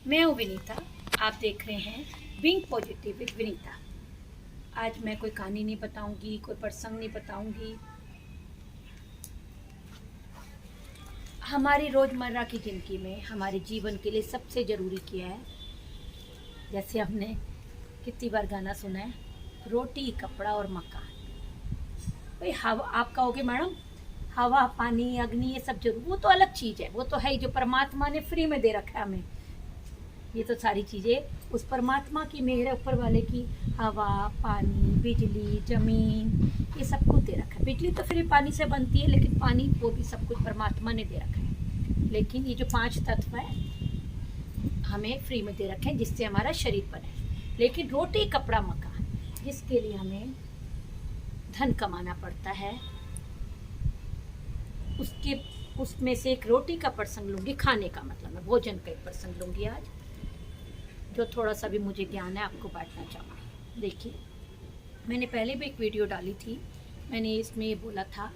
मैं हूँ विनीता। आप देख रहे हैं बीइंग पॉजिटिव विद विनीता। आज मैं कोई कहानी नहीं बताऊंगी, कोई प्रसंग नहीं बताऊंगी। हमारी रोज़मर्रा की ज़िंदगी में हमारे जीवन के लिए सबसे ज़रूरी क्या है। जैसे हमने कितनी बार गाना सुना है, रोटी कपड़ा और मकान। भाई हवा, आप कहोगे मैडम हवा पानी अग्नि ये सब जरूर, वो तो अलग चीज़ है, वो तो है ही जो परमात्मा ने फ्री में दे रखा है हमें। ये तो सारी चीज़ें उस परमात्मा की मेहर, ऊपर वाले की। हवा पानी बिजली ज़मीन ये सब कुछ दे रखा है। बिजली तो फिर पानी से बनती है, लेकिन पानी वो भी सब कुछ परमात्मा ने दे रखा है। लेकिन ये जो 5 तत्व है हमें फ्री में दे रखे हैं, जिससे हमारा शरीर बने। लेकिन रोटी कपड़ा मकान, जिसके लिए हमें धन कमाना पड़ता है, उसमें से एक रोटी का प्रसंग लूँगी। खाने का मतलब मैं भोजन का एक प्रसंग लूँगी आज, जो थोड़ा सा भी मुझे ज्ञान है आपको बांटना चाहूँगी। देखिए, मैंने पहले भी एक वीडियो डाली थी। मैंने इसमें ये बोला था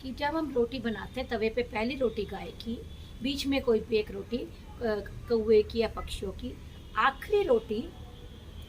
कि जब हम रोटी बनाते हैं तवे पे पहली रोटी गाय की, बीच में कोई भी एक रोटी कौवे की या पक्षियों की, आखिरी रोटी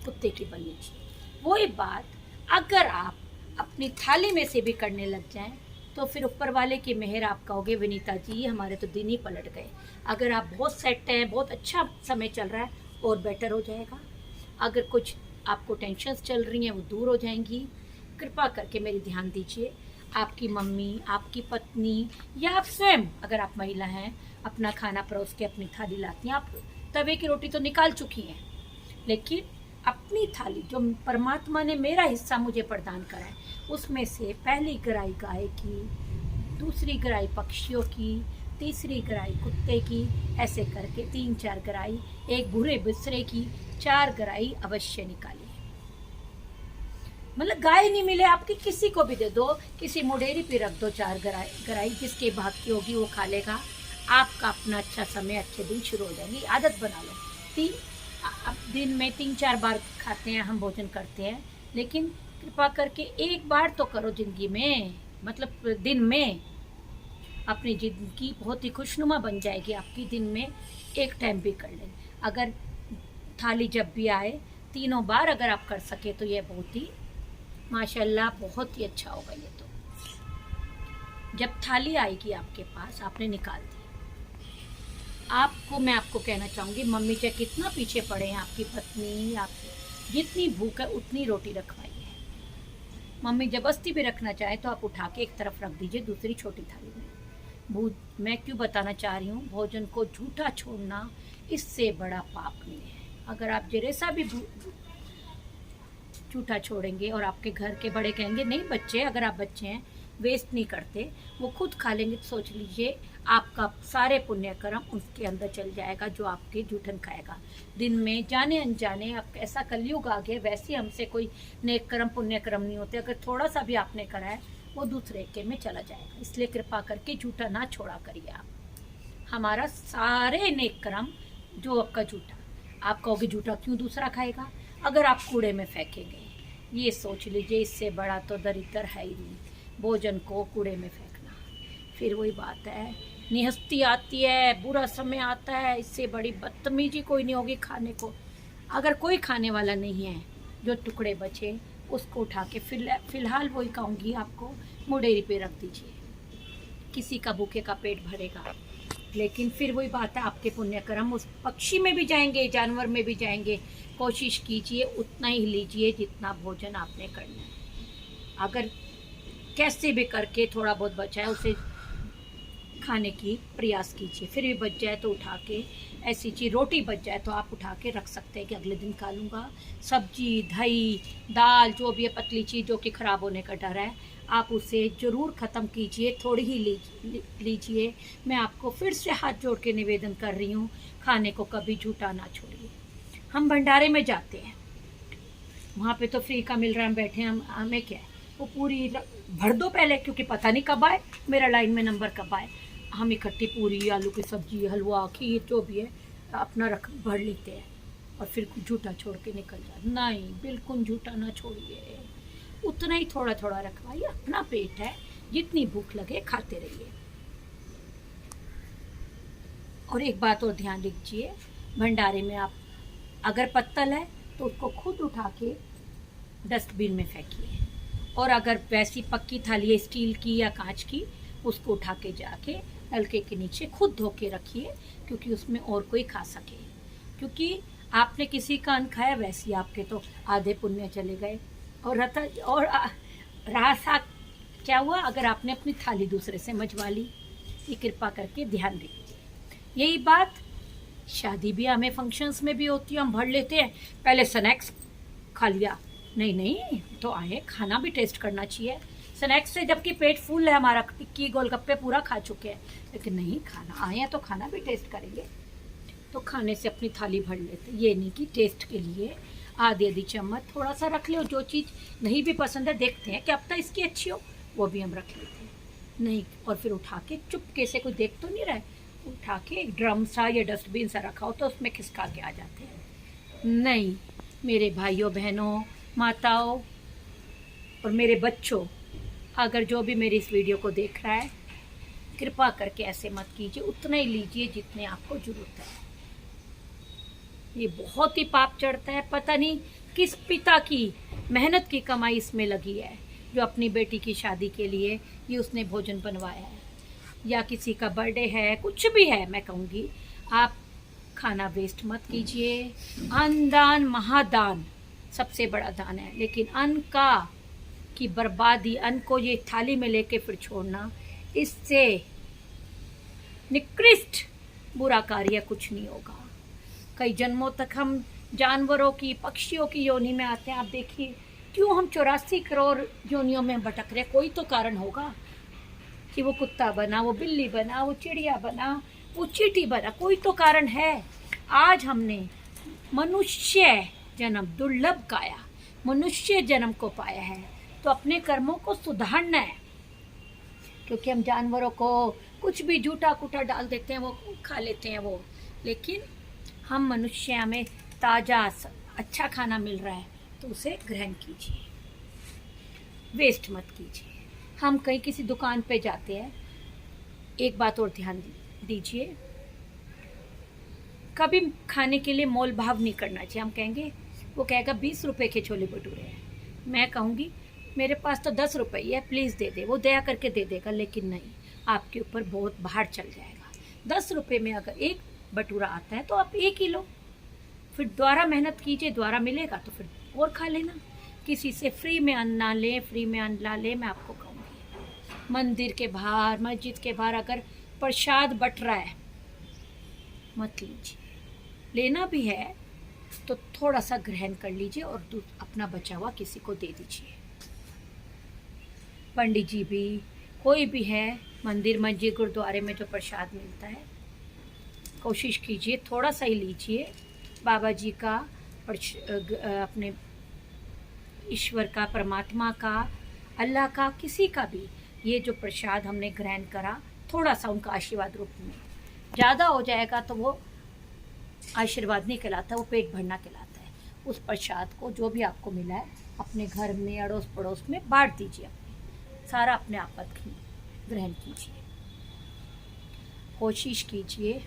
कुत्ते की बननी चाहिए। वही बात अगर आप अपनी थाली में से भी करने लग जाएं तो फिर ऊपर वाले की मेहर, आप कहोगे विनीता जी हमारे तो दिन ही पलट गए। अगर आप बहुत सेट हैं, बहुत अच्छा समय चल रहा है, और बेटर हो जाएगा। अगर कुछ आपको टेंशन्स चल रही हैं वो दूर हो जाएंगी। कृपा करके मेरी ध्यान दीजिए। आपकी मम्मी, आपकी पत्नी या आप स्वयं, अगर आप महिला हैं, अपना खाना परोस के अपनी थाली लाती हैं। आप तवे की रोटी तो निकाल चुकी हैं, लेकिन अपनी थाली जो परमात्मा ने मेरा हिस्सा मुझे प्रदान करा है, उसमें से पहली गराई गाय की, दूसरी गराई पक्षियों की, तीसरी गराई कुत्ते की, ऐसे करके 3-4 गराई, एक भूरे बिस्तरे की, 4 गराई अवश्य निकालिए। मतलब गाय नहीं मिले आपकी, किसी को भी दे दो, किसी मुडेरी पे रख दो 4 गराई, जिसके भाग की होगी वो खा लेगा। आपका अपना अच्छा समय, अच्छे दिन शुरू हो जाएंगी। आदत बना लो। अब दिन में 3-4 बार खाते हैं हम, भोजन करते हैं, लेकिन कृपा करके एक बार तो करो जिंदगी में, मतलब दिन में। अपनी ज़िंदगी बहुत ही खुशनुमा बन जाएगी आपकी। दिन में एक टाइम भी कर लें। अगर थाली जब भी आए 3 बार अगर आप कर सके तो ये बहुत ही माशाल्लाह बहुत ही अच्छा होगा। ये तो जब थाली आएगी आपके पास, आपने निकाल दी, मैं आपको कहना चाहूँगी, मम्मी चाहे कितना पीछे पड़े हैं, आपकी पत्नी आपसे जितनी भूख है उतनी रोटी रखवाइए। मम्मी जबरदस्ती भी रखना चाहे तो आप उठा के एक तरफ रख दीजिए, दूसरी छोटी थाली में। मैं क्यों बताना चाह रही हूँ, भोजन को झूठा छोड़ना इससे बड़ा पाप नहीं है। अगर आप जरा भी झूठा छोड़ेंगे और आपके घर के बड़े कहेंगे नहीं बच्चे, अगर आप बच्चे हैं वेस्ट नहीं करते, वो खुद खा लेंगे, तो सोच लीजिए आपका सारे पुण्य कर्म उसके अंदर चल जाएगा जो आपके जूठन खाएगा। दिन में जाने अनजाने आप, ऐसा कलयुग आ गया, वैसे हमसे कोई नेक कर्म पुण्य कर्म नहीं होते। अगर थोड़ा सा भी आपने करा है वो दूसरे के में चला जाएगा। इसलिए कृपा करके झूठा ना छोड़ा करिए। आप हमारा सारे नेक कर्म जो आपका झूठा, आप कहोगे झूठा क्यों दूसरा खाएगा, अगर आप कूड़े में फेंकेंगे, ये सोच लीजिए इससे बड़ा तो दरिद्र है ही नहीं, भोजन को कूड़े में फेंकना। फिर वही बात है, निहस्ती आती है, बुरा समय आता है, इससे बड़ी बदतमीजी कोई नहीं होगी खाने को। अगर कोई खाने वाला नहीं है, जो टुकड़े बचे उसको उठा के फिलहाल वही कहूँगी आपको, मुडेरी पे रख दीजिए। किसी का भूखे का पेट भरेगा। लेकिन फिर वही बात है, आपके पुण्य कर्म उस पक्षी में भी जाएंगे, जानवर में भी जाएंगे। कोशिश कीजिए उतना ही लीजिए जितना भोजन आपने करना है। अगर कैसे भी करके थोड़ा बहुत बचा है उसे खाने की प्रयास कीजिए। फिर भी बच जाए तो उठा के, ऐसी चीज़ रोटी बच जाए तो आप उठा के रख सकते हैं कि अगले दिन खा लूँगा। सब्जी दही दाल जो भी है, पतली चीज़ जो कि ख़राब होने का डर है, आप उसे ज़रूर ख़त्म कीजिए, थोड़ी ही लीजिए। मैं आपको फिर से हाथ जोड़ के निवेदन कर रही हूँ, खाने को कभी झूठा ना छोड़िए। हम भंडारे में जाते हैं, वहाँ पे तो फ्री का मिल रहा है, हम बैठे हैं, हमें क्या है, वो पूरी भर दो पहले, क्योंकि पता नहीं कब आए मेरा लाइन में नंबर कब आए। हम इकट्ठी पूरी, आलू की सब्जी, हलवा, खीर जो भी है अपना भर लेते हैं, और फिर झूठा छोड़ के निकल जाते। नहीं, बिल्कुल झूठा ना छोड़िए, उतना ही थोड़ा थोड़ा रखवाइए। अपना पेट है, जितनी भूख लगे खाते रहिए। और एक बात और ध्यान दीजिए, भंडारे में आप, अगर पत्तल है तो उसको खुद उठा के डस्टबिन में फेंकिए, और अगर वैसी पक्की थाली है स्टील की या कांच की, उसको उठा के जाके नलके के नीचे खुद धो के रखिए, क्योंकि उसमें और कोई खा सके। क्योंकि आपने किसी का अन्न खाया, वैसे आपके तो आधे पुण्य चले गए। और रहा सा क्या हुआ, अगर आपने अपनी थाली दूसरे से मजवा ली। ये कृपा करके ध्यान दीजिए। यही बात शादी ब्याह में, फंक्शंस में भी होती है। हम भर लेते हैं, पहले स्नैक्स खा लिया। नहीं नहीं, तो आए, खाना भी टेस्ट करना चाहिए। स्नैक्स से जबकि पेट फुल है हमारा, टिक्की गोलगप्पे पूरा खा चुके हैं, लेकिन नहीं, खाना आए हैं तो खाना भी टेस्ट करेंगे। तो खाने से अपनी थाली भर लेते, ये नहीं कि टेस्ट के लिए आधी चम्मच थोड़ा सा रख ले। और जो चीज़ नहीं भी पसंद है, देखते हैं क्या पता इसकी अच्छी हो, वो भी हम रख लेते हैं। नहीं, और फिर उठा के चुपके से, कोई देख तो नहीं रहा है, उठा के एक ड्रम सा या डस्टबिन सा रखा हो तो उसमें खिसका के आ जाते हैं। नहीं, मेरे भाइयों बहनों, माताओं और मेरे बच्चों, अगर जो भी मेरी इस वीडियो को देख रहा है, कृपा करके ऐसे मत कीजिए। उतना ही लीजिए जितने आपको जरूरत है। ये बहुत ही पाप चढ़ता है। पता नहीं किस पिता की मेहनत की कमाई इसमें लगी है, जो अपनी बेटी की शादी के लिए ये उसने भोजन बनवाया है, या किसी का बर्थडे है, कुछ भी है। मैं कहूँगी आप खाना वेस्ट मत कीजिए। अन्न दान महादान, सबसे बड़ा दान है। लेकिन अन्न की बर्बादी, अन्न को ये थाली में लेके फिर छोड़ना, इससे निकृष्ट बुरा कार्य कुछ नहीं होगा। कई जन्मों तक हम जानवरों की, पक्षियों की योनि में आते हैं। आप देखिए क्यों हम 84 करोड़ योनियों में भटक रहे। कोई तो कारण होगा कि वो कुत्ता बना, वो बिल्ली बना, वो चिड़िया बना, वो चींटी बना, कोई तो कारण है। आज हमने मनुष्य जन्म, दुर्लभ काया, मनुष्य जन्म को पाया है, तो अपने कर्मों को सुधारना है। क्योंकि हम जानवरों को कुछ भी जूठा कूटा डाल देते हैं, वो खा लेते हैं वो। लेकिन हम मनुष्य, हमें ताज़ा अच्छा खाना मिल रहा है तो उसे ग्रहण कीजिए, वेस्ट मत कीजिए। हम कहीं किसी दुकान पे जाते हैं, एक बात और ध्यान दीजिए, कभी खाने के लिए मोल भाव नहीं करना चाहिए। हम कहेंगे, वो कहेगा 20 रुपए के छोले भटूरे हैं, मैं कहूँगी मेरे पास तो 10 रुपये है, प्लीज़ दे दे। वो दया करके दे देगा, लेकिन नहीं, आपके ऊपर बहुत बाहर चल जाएगा। 10 रुपये में अगर एक भटूरा आता है तो आप एक ही लो, फिर दोबारा मेहनत कीजिए, दोबारा मिलेगा तो फिर और खा लेना। किसी से फ्री में अन्न ना लें, फ्री में अन्न ना लें। मैं आपको कहूँगी, मंदिर के बाहर, मस्जिद के बाहर अगर प्रसाद बट रहा है, मत लीजिए। लेना भी है तो थोड़ा सा ग्रहण कर लीजिए और अपना बचा हुआ किसी को दे दीजिए। पंडित जी भी, कोई भी है, मंदिर, मस्जिद, गुरुद्वारे में जो प्रसाद मिलता है, कोशिश कीजिए थोड़ा सा ही लीजिए। बाबा जी का, अपने ईश्वर का, परमात्मा का, अल्लाह का, किसी का भी, ये जो प्रसाद हमने ग्रहण करा, थोड़ा सा उनका आशीर्वाद रूप में, ज़्यादा हो जाएगा तो वो आशीर्वाद नहीं कहलाता, वो पेट भरना कहलाता है। उस प्रसाद को, जो भी आपको मिला है, अपने घर में, अड़ोस पड़ोस में बांट दीजिए। सारा अपने आप ग्रहण कीजिए। कोशिश कीजिए,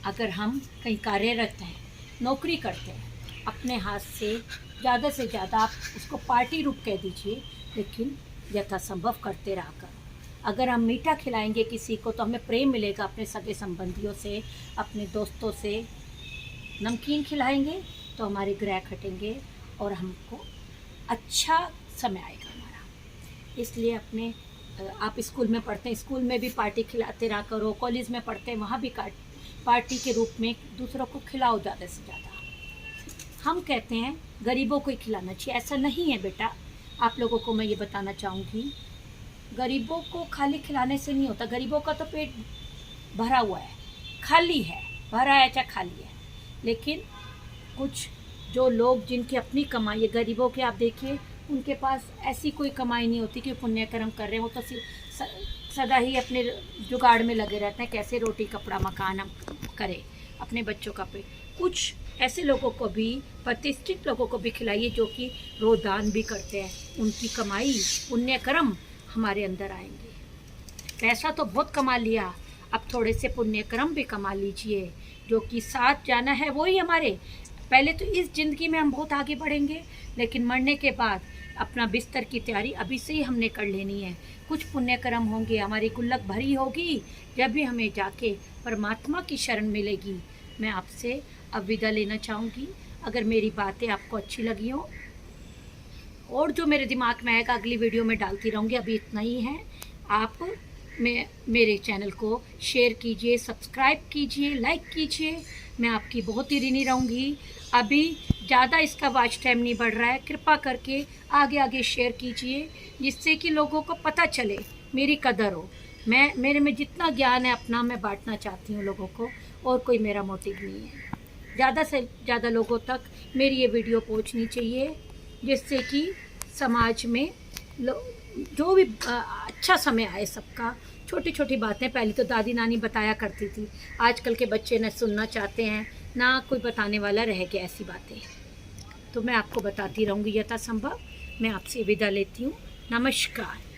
अगर हम कहीं कार्यरत हैं, नौकरी करते हैं, अपने हाथ से ज़्यादा आप उसको पार्टी रूप कह दीजिए, लेकिन यथासंभव करते रहा करो। अगर हम मीठा खिलाएंगे किसी को तो हमें प्रेम मिलेगा अपने सगे संबंधियों से, अपने दोस्तों से। नमकीन खिलाएंगे तो हमारे ग्रह हटेंगे और हमको अच्छा समय आएगा हमारा। इसलिए अपने, आप स्कूल में पढ़ते हैं, स्कूल में भी पार्टी खिलाते रहा करो। कॉलेज में पढ़ते हैं, वहाँ भी पार्टी के रूप में दूसरों को खिलाओ ज़्यादा से ज़्यादा। हम कहते हैं गरीबों को ही खिलाना चाहिए, ऐसा नहीं है बेटा। आप लोगों को मैं ये बताना चाहूँगी, गरीबों को खाली खिलाने से नहीं होता। गरीबों का तो पेट भरा हुआ है, खाली है, भरा है चाहे खाली है। लेकिन कुछ जो लोग जिनकी अपनी कमाई है, गरीबों के आप देखिए, उनके पास ऐसी कोई कमाई नहीं होती कि पुण्य कर्म कर रहे हैं। वो तो सदा ही अपने जुगाड़ में लगे रहते हैं, कैसे रोटी कपड़ा मकान हम करें अपने बच्चों का पेट। कुछ ऐसे लोगों को भी, प्रतिष्ठित लोगों को भी खिलाइए जो कि रोदान भी करते हैं। उनकी कमाई, पुण्य कर्म हमारे अंदर आएंगे। पैसा तो बहुत कमा लिया, अब थोड़े से पुण्य कर्म भी कमा लीजिए, जो कि साथ जाना है वही हमारे। पहले तो इस ज़िंदगी में हम बहुत आगे बढ़ेंगे, लेकिन मरने के बाद अपना बिस्तर की तैयारी अभी से ही हमने कर लेनी है। कुछ पुण्य कर्म होंगे, हमारी गुल्लक भरी होगी, जब भी हमें जाके परमात्मा की शरण मिलेगी। मैं आपसे अब विदा लेना चाहूँगी। अगर मेरी बातें आपको अच्छी लगी हो, और जो मेरे दिमाग में आएगा अगली वीडियो में डालती रहूँगी। अभी इतना ही है। आप मेरे चैनल को शेयर कीजिए, सब्सक्राइब कीजिए, लाइक कीजिए। मैं आपकी बहुत ही ऋणी रहूँगी। अभी ज़्यादा इसका वॉच टाइम नहीं बढ़ रहा है, कृपा करके आगे आगे शेयर कीजिए, जिससे कि लोगों को पता चले, मेरी कदर हो। मेरे में जितना ज्ञान है अपना मैं बांटना चाहती हूँ लोगों को, और कोई मेरा मोटिव नहीं है। ज़्यादा से ज़्यादा लोगों तक मेरी ये वीडियो पहुँचनी चाहिए, जिससे कि समाज में जो भी अच्छा समय आए सबका। छोटी छोटी बातें पहले तो दादी नानी बताया करती थी, आजकल के बच्चे न सुनना चाहते हैं, ना कोई बताने वाला रह गया ऐसी बातें। तो मैं आपको बताती रहूँगी यथासंभव। मैं आपसे विदा लेती हूँ। नमस्कार।